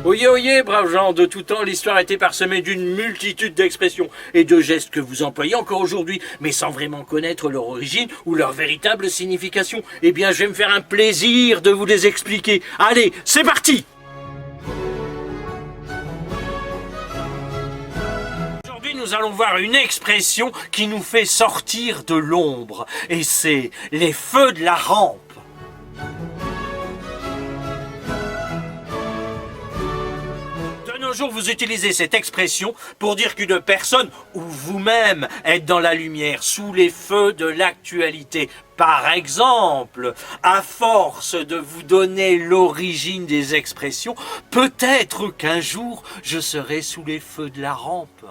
Oyez, oyez, braves gens, de tout temps, l'histoire a été parsemée d'une multitude d'expressions et de gestes que vous employez encore aujourd'hui, mais sans vraiment connaître leur origine ou leur véritable signification. Eh bien, je vais me faire un plaisir de vous les expliquer. Allez, c'est parti! Aujourd'hui, nous allons voir une expression qui nous fait sortir de l'ombre, et c'est les feux de la rampe. Un jour, vous utilisez cette expression pour dire qu'une personne ou vous-même êtes dans la lumière, sous les feux de l'actualité. Par exemple, à force de vous donner l'origine des expressions, peut-être qu'un jour, je serai sous les feux de la rampe.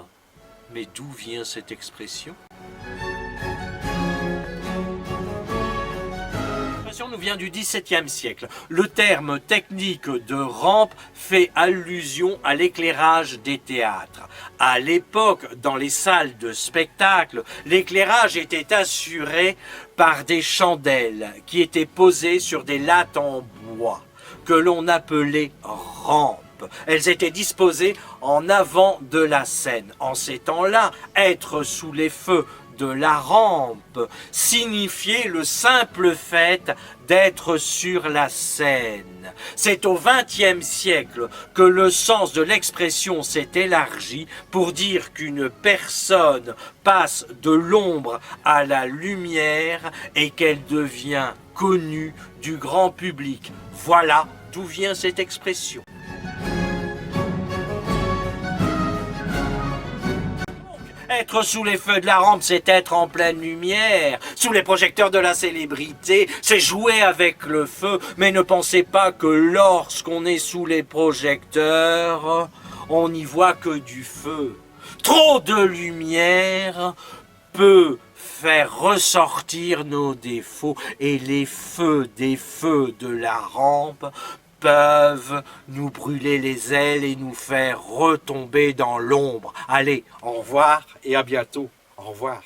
Mais d'où vient cette expression ? Nous vient du XVIIe siècle. Le terme technique de rampe fait allusion à l'éclairage des théâtres. À l'époque, dans les salles de spectacle, l'éclairage était assuré par des chandelles qui étaient posées sur des lattes en bois que l'on appelait rampes. Elles étaient disposées en avant de la scène. En ces temps-là, être sous les feux de la rampe signifiait le simple fait d'être sur la scène. C'est au XXe siècle que le sens de l'expression s'est élargi pour dire qu'une personne passe de l'ombre à la lumière et qu'elle devient connue du grand public. Voilà d'où vient cette expression. Être sous les feux de la rampe, c'est être en pleine lumière. Sous les projecteurs de la célébrité, c'est jouer avec le feu. Mais ne pensez pas que lorsqu'on est sous les projecteurs, on n'y voit que du feu. Trop de lumière peut faire ressortir nos défauts. Et les feux des feux de la rampe peuvent nous brûler les ailes et nous faire retomber dans l'ombre. Allez, au revoir et à bientôt. Au revoir.